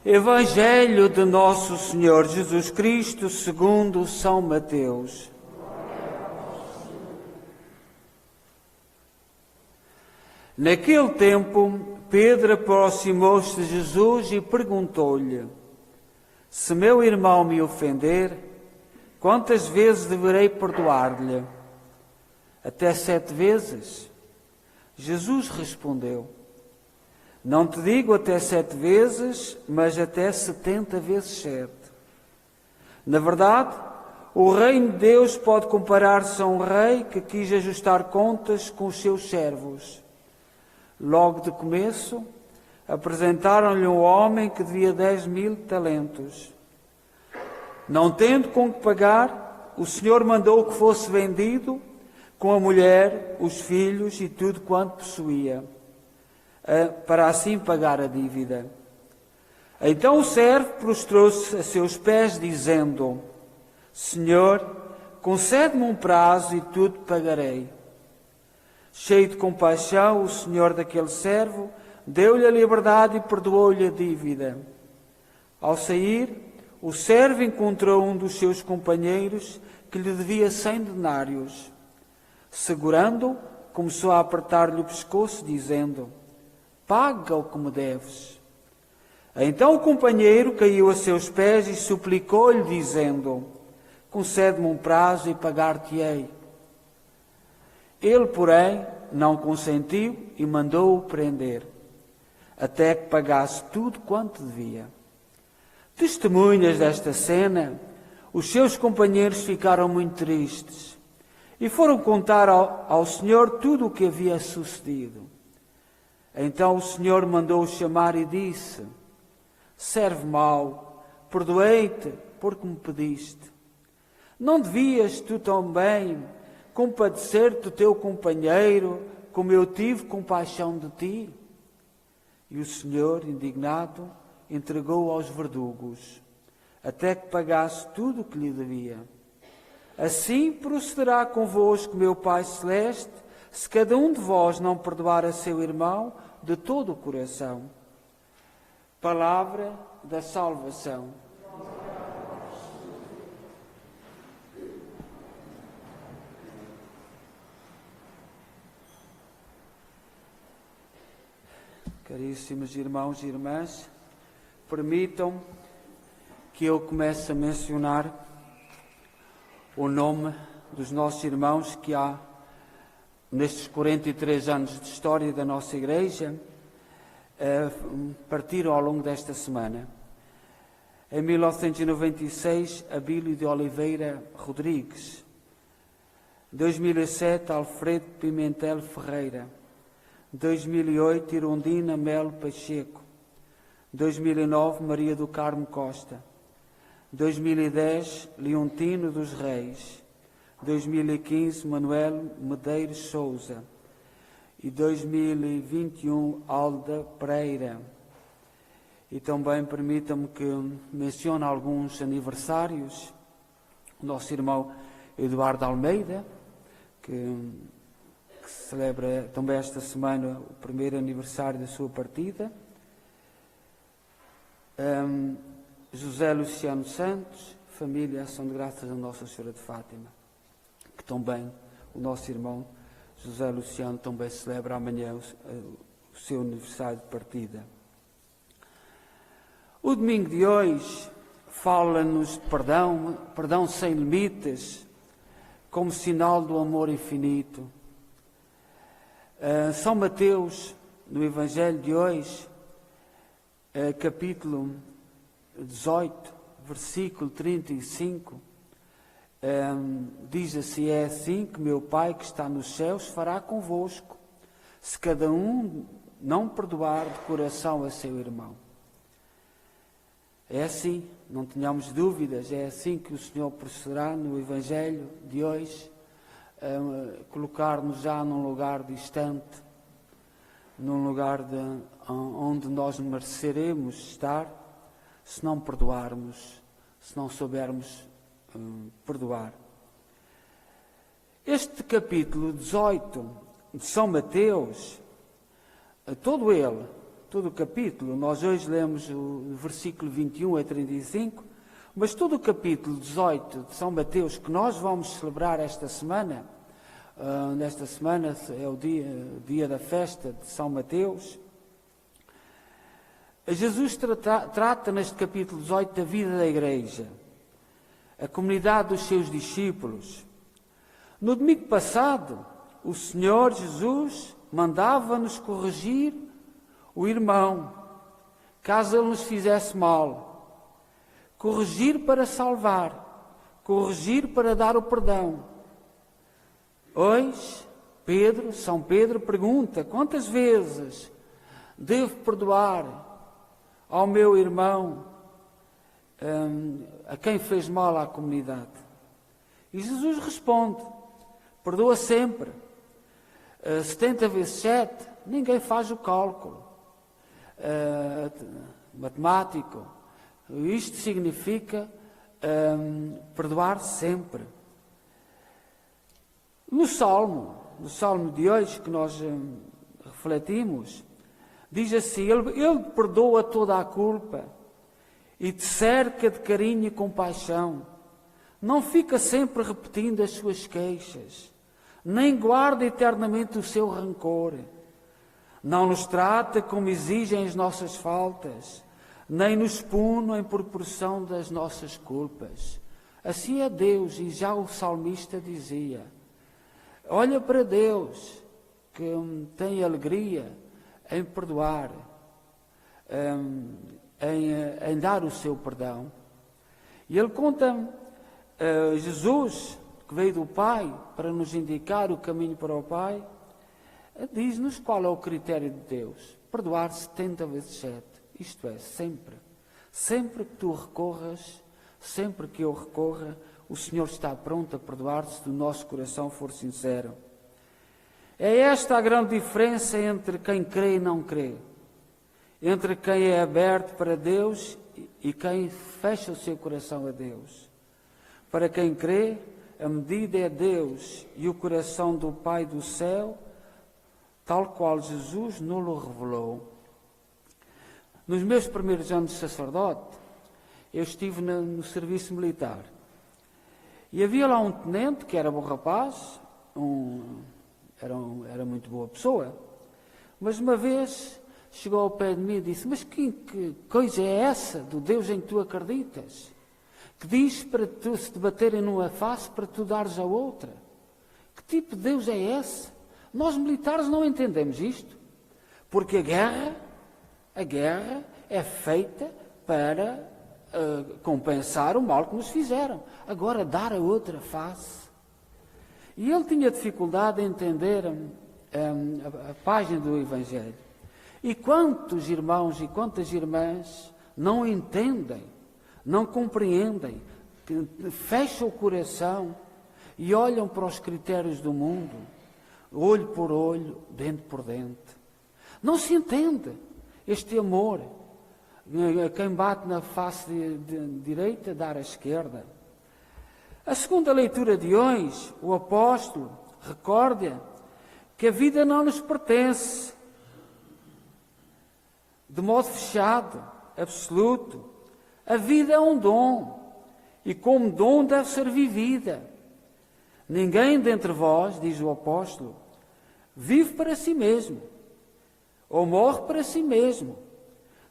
Evangelho de Nosso Senhor Jesus Cristo segundo São Mateus. Naquele tempo, Pedro aproximou-se de Jesus e perguntou-lhe: Se meu irmão me ofender, quantas vezes deverei perdoar-lhe? Até 7 vezes? Jesus respondeu: Não te digo até 7 vezes, mas até 70 vezes 7. Na verdade, o reino de Deus pode comparar-se a um rei que quis ajustar contas com os seus servos. Logo de começo, apresentaram-lhe um homem que devia 10.000 talentos. Não tendo com que pagar, o Senhor mandou que fosse vendido, com a mulher, os filhos e tudo quanto possuía, para assim pagar a dívida. Então o servo prostrou-se a seus pés, dizendo: Senhor, concede-me um prazo e tudo pagarei. Cheio de compaixão, o senhor daquele servo deu-lhe a liberdade e perdoou-lhe a dívida. Ao sair, o servo encontrou um dos seus companheiros que lhe devia 100 denários. Segurando-o, começou a apertar-lhe o pescoço, dizendo: Paga o que me deves. Então o companheiro caiu a seus pés e suplicou-lhe, dizendo: Concede-me um prazo e pagar-te-ei. Ele, porém, não consentiu e mandou-o prender, até que pagasse tudo quanto devia. Testemunhas desta cena, os seus companheiros ficaram muito tristes e foram contar ao Senhor tudo o que havia sucedido. Então o Senhor mandou-o chamar e disse: Servo mau, perdoei-te porque me pediste. Não devias tu também compadecer-te do teu companheiro, como eu tive compaixão de ti? E o Senhor, indignado, entregou-o aos verdugos, até que pagasse tudo o que lhe devia. Assim procederá convosco meu Pai Celeste, se cada um de vós não perdoar a seu irmão de todo o coração. Palavra da salvação. Caríssimos irmãos e irmãs, permitam que eu comece a mencionar o nome dos nossos irmãos que há, nestes 43 anos de história da nossa Igreja, partiram ao longo desta semana. Em 1996, Abílio de Oliveira Rodrigues. Em 2007, Alfredo Pimentel Ferreira. 2008, Irondina Melo Pacheco. 2009, Maria do Carmo Costa. 2010, Leontino dos Reis. 2015, Manuel Medeiros Souza. E 2021, Alda Pereira. E também permitam-me que mencione alguns aniversários. O nosso irmão Eduardo Almeida, que celebra também esta semana o primeiro aniversário da sua partida. José Luciano Santos, família Ação de Graças a Nossa Senhora de Fátima, que também o nosso irmão José Luciano também celebra amanhã o seu aniversário de partida. O domingo de hoje fala-nos de perdão sem limites, como sinal do amor infinito. São Mateus, no Evangelho de hoje, capítulo 18, versículo 35, diz assim: É assim que meu Pai que está nos céus fará convosco, se cada um não perdoar de coração a seu irmão. É assim, não tenhamos dúvidas, é assim que o Senhor procederá no Evangelho de hoje, colocar-nos já num lugar distante, num lugar onde nós mereceremos estar, se não perdoarmos, se não soubermos perdoar. Este capítulo 18 de São Mateus, todo ele, todo o capítulo. Nós hoje lemos o versículo 21 a 35, mas todo o capítulo 18 de São Mateus, que nós vamos celebrar esta semana, nesta semana é o dia da festa de São Mateus. Jesus trata neste capítulo 18 da vida da Igreja, a comunidade dos seus discípulos. No domingo passado, o Senhor Jesus mandava-nos corrigir o irmão, caso ele nos fizesse mal. Corrigir para salvar, corrigir para dar o perdão. Hoje, São Pedro pergunta: quantas vezes devo perdoar ao meu irmão, a quem fez mal à comunidade? E Jesus responde: perdoa sempre. 70 vezes 7, ninguém faz o cálculo matemático. Isto significa perdoar sempre. No Salmo de hoje que nós refletimos, diz assim: Ele perdoa toda a culpa e te cerca de carinho e compaixão. Não fica sempre repetindo as suas queixas, nem guarda eternamente o seu rancor. Não nos trata como exigem as nossas faltas, nem nos pune em proporção das nossas culpas. Assim é Deus, e já o salmista dizia. Olha para Deus, que tem alegria em perdoar, em dar o seu perdão. E ele conta, Jesus, que veio do Pai para nos indicar o caminho para o Pai, diz-nos qual é o critério de Deus: perdoar 70 vezes 7, isto é, sempre. Sempre que tu recorras, sempre que eu recorra, o Senhor está pronto a perdoar se do nosso coração for sincero. É esta a grande diferença entre quem crê e não crê, entre quem é aberto para Deus e quem fecha o seu coração a Deus. Para quem crê, a medida é Deus e o coração do Pai do céu, tal qual Jesus nos o revelou. Nos meus primeiros anos de sacerdote, eu estive no serviço militar. E havia lá um tenente que era bom rapaz, era muito boa pessoa, mas uma vez chegou ao pé de mim e disse: mas que coisa é essa do Deus em que tu acreditas? Que diz para tu, se te baterem numa face, para tu dares a outra? Que tipo de Deus é esse? Nós militares não entendemos isto, porque a guerra é feita para compensar o mal que nos fizeram. Agora, dar a outra face. E ele tinha dificuldade em entender a página do Evangelho. E quantos irmãos e quantas irmãs não entendem, não compreendem, fecham o coração e olham para os critérios do mundo, olho por olho, dente por dente. Não se entende este amor. Quem bate na face direita, dar à esquerda. A segunda leitura de hoje, o apóstolo recorda que a vida não nos pertence de modo fechado, absoluto. A vida é um dom e como dom deve ser vivida. Ninguém dentre vós, diz o apóstolo, vive para si mesmo ou morre para si mesmo.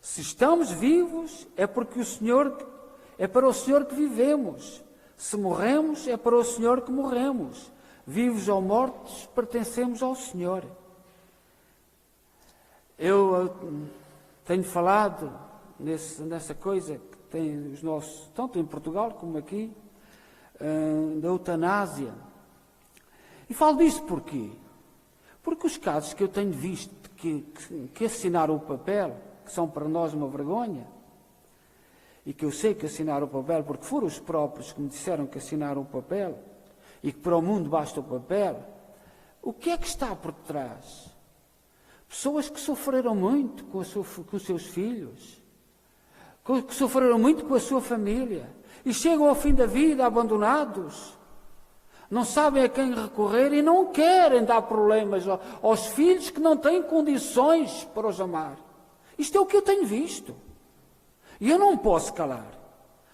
Se estamos vivos, é porque é para o Senhor que vivemos. Se morremos, é para o Senhor que morremos. Vivos ou mortos, pertencemos ao Senhor. Eu tenho falado nessa coisa que tem os nossos, tanto em Portugal como aqui, da eutanásia. E falo disso porquê? Porque os casos que eu tenho visto que assinaram o papel, que são para nós uma vergonha, e que eu sei que assinaram o papel porque foram os próprios que me disseram que assinaram o papel, e que para o mundo basta o papel, o que é que está por trás? Pessoas que sofreram muito com os seus filhos, que sofreram muito com a sua família, e chegam ao fim da vida abandonados, não sabem a quem recorrer e não querem dar problemas aos filhos que não têm condições para os amar. Isto é o que eu tenho visto. E eu não posso calar.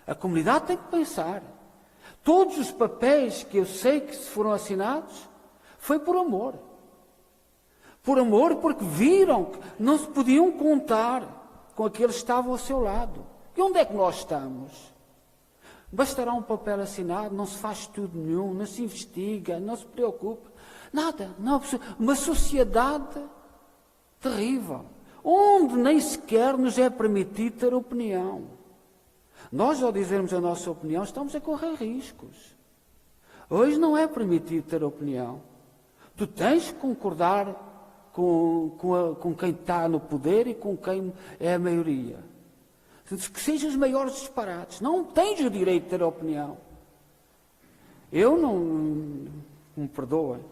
A comunidade tem que pensar. Todos os papéis que eu sei que se foram assinados foi por amor. Por amor, porque viram que não se podiam contar com aqueles que estavam ao seu lado. E onde é que nós estamos? Bastará um papel assinado, não se faz estudo nenhum, não se investiga, não se preocupa. Nada. Não, uma sociedade terrível, onde nem sequer nos é permitido ter opinião. Nós, ao dizermos a nossa opinião, estamos a correr riscos. Hoje não é permitido ter opinião. Tu tens que concordar com quem está no poder e com quem é a maioria. Que sejam os maiores disparates. Não tens o direito de ter opinião. Eu não... Me perdoem.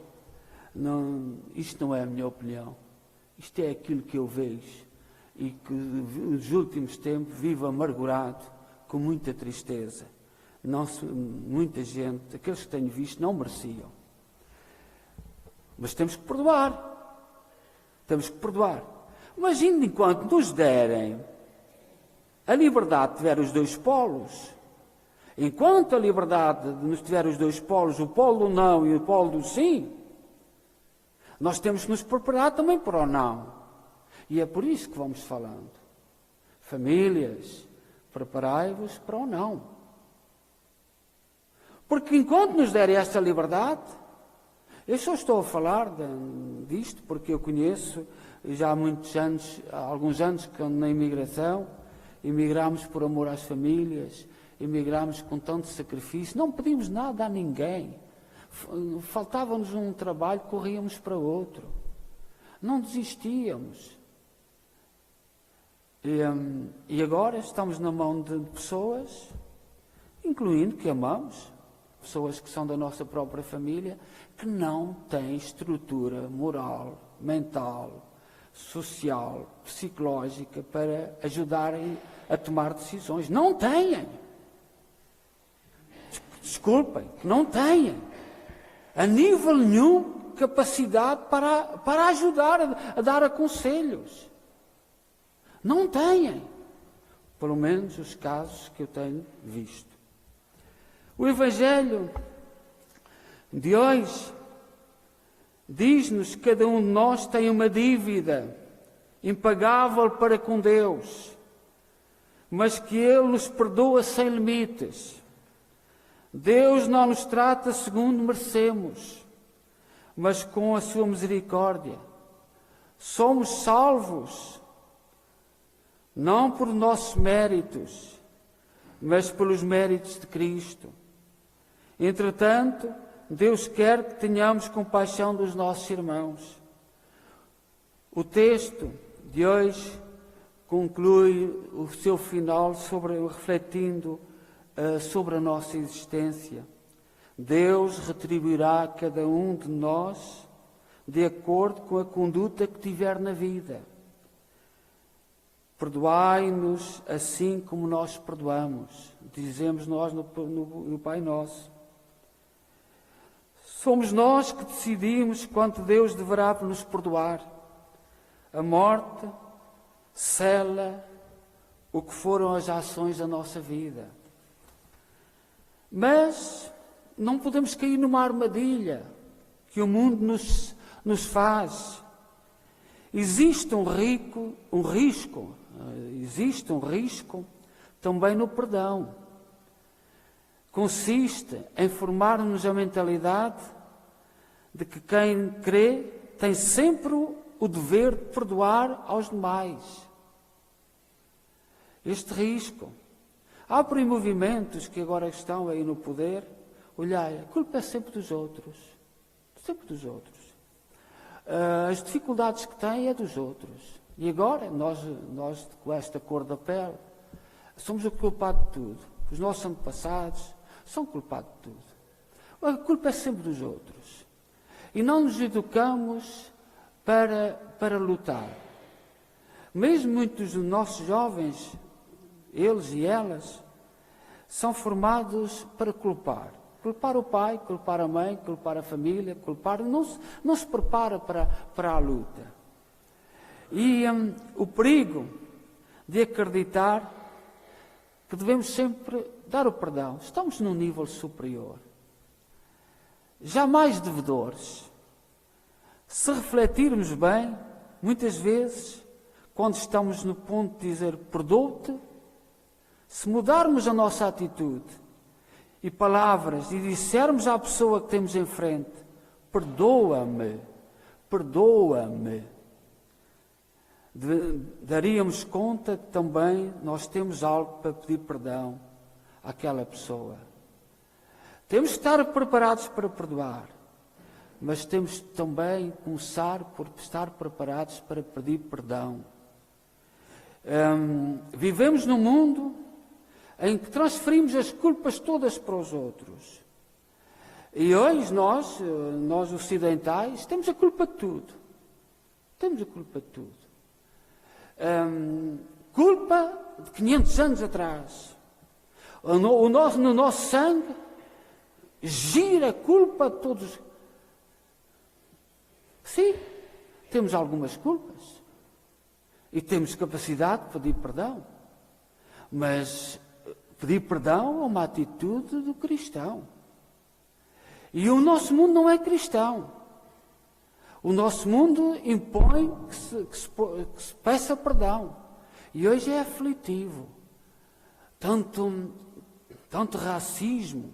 Isto não é a minha opinião. Isto é aquilo que eu vejo e que nos últimos tempos vivo amargurado, com muita tristeza. Muita gente, aqueles que tenho visto, não mereciam. Mas temos que perdoar. Temos que perdoar. Mas ainda enquanto nos derem a liberdade de tiver os dois polos, enquanto a liberdade de nos tiver os dois polos, o polo do não e o polo do sim, nós temos que nos preparar também para o não. E é por isso que vamos falando. Famílias, preparai-vos para o não. Porque enquanto nos derem esta liberdade, eu só estou a falar disto porque eu conheço já há muitos anos, há alguns anos que na imigração, imigramos por amor às famílias, imigramos com tanto sacrifício, não pedimos nada a ninguém. Faltava-nos um trabalho, corríamos para outro. Não desistíamos. E agora estamos na mão de pessoas, incluindo que amamos, pessoas que são da nossa própria família, que não têm estrutura moral, mental, social, psicológica para ajudarem a tomar decisões. Não têm. Desculpem, não têm. A nível nenhum capacidade para ajudar a dar aconselhos. Não têm. Pelo menos os casos que eu tenho visto. O Evangelho de hoje diz-nos que cada um de nós tem uma dívida impagável para com Deus, mas que Ele nos perdoa sem limites. Deus não nos trata segundo merecemos, mas com a sua misericórdia. Somos salvos, não por nossos méritos, mas pelos méritos de Cristo. Entretanto, Deus quer que tenhamos compaixão dos nossos irmãos. O texto de hoje conclui o seu final refletindo sobre a nossa existência. Deus retribuirá a cada um de nós de acordo com a conduta que tiver na vida. Perdoai-nos assim como nós perdoamos, dizemos nós no Pai Nosso. Somos nós que decidimos quanto Deus deverá nos perdoar. A morte sela o que foram as ações da nossa vida. Mas não podemos cair numa armadilha que o mundo nos faz. Existe um risco também no perdão. Consiste em formar-nos a mentalidade de que quem crê tem sempre o dever de perdoar aos demais. Este risco. Há por aí movimentos que agora estão aí no poder, olhai, a culpa é sempre dos outros. Sempre dos outros. As dificuldades que têm é dos outros. E agora, nós com esta cor da pele, somos o culpado de tudo. Os nossos antepassados são culpados de tudo. A culpa é sempre dos outros. E não nos educamos para lutar. Mesmo muitos dos nossos jovens, eles e elas, são formados para culpar. Culpar o pai, culpar a mãe, culpar a família, não se prepara para a luta. E o perigo de acreditar que devemos sempre dar o perdão. Estamos num nível superior. Jamais devedores. Se refletirmos bem, muitas vezes, quando estamos no ponto de dizer perdoo-te, se mudarmos a nossa atitude e palavras e dissermos à pessoa que temos em frente, perdoa-me, perdoa-me, daríamos conta que também nós temos algo para pedir perdão àquela pessoa. Temos que estar preparados para perdoar, mas temos também que começar por estar preparados para pedir perdão. Vivemos num mundo em que transferimos as culpas todas para os outros. E hoje nós ocidentais, temos a culpa de tudo. Temos a culpa de tudo. Culpa de 500 anos atrás. No nosso sangue gira a culpa de todos. Sim, temos algumas culpas. E temos capacidade de pedir perdão. Mas pedir perdão é uma atitude do cristão. E o nosso mundo não é cristão. O nosso mundo impõe que se peça perdão. E hoje é aflitivo. Tanto racismo,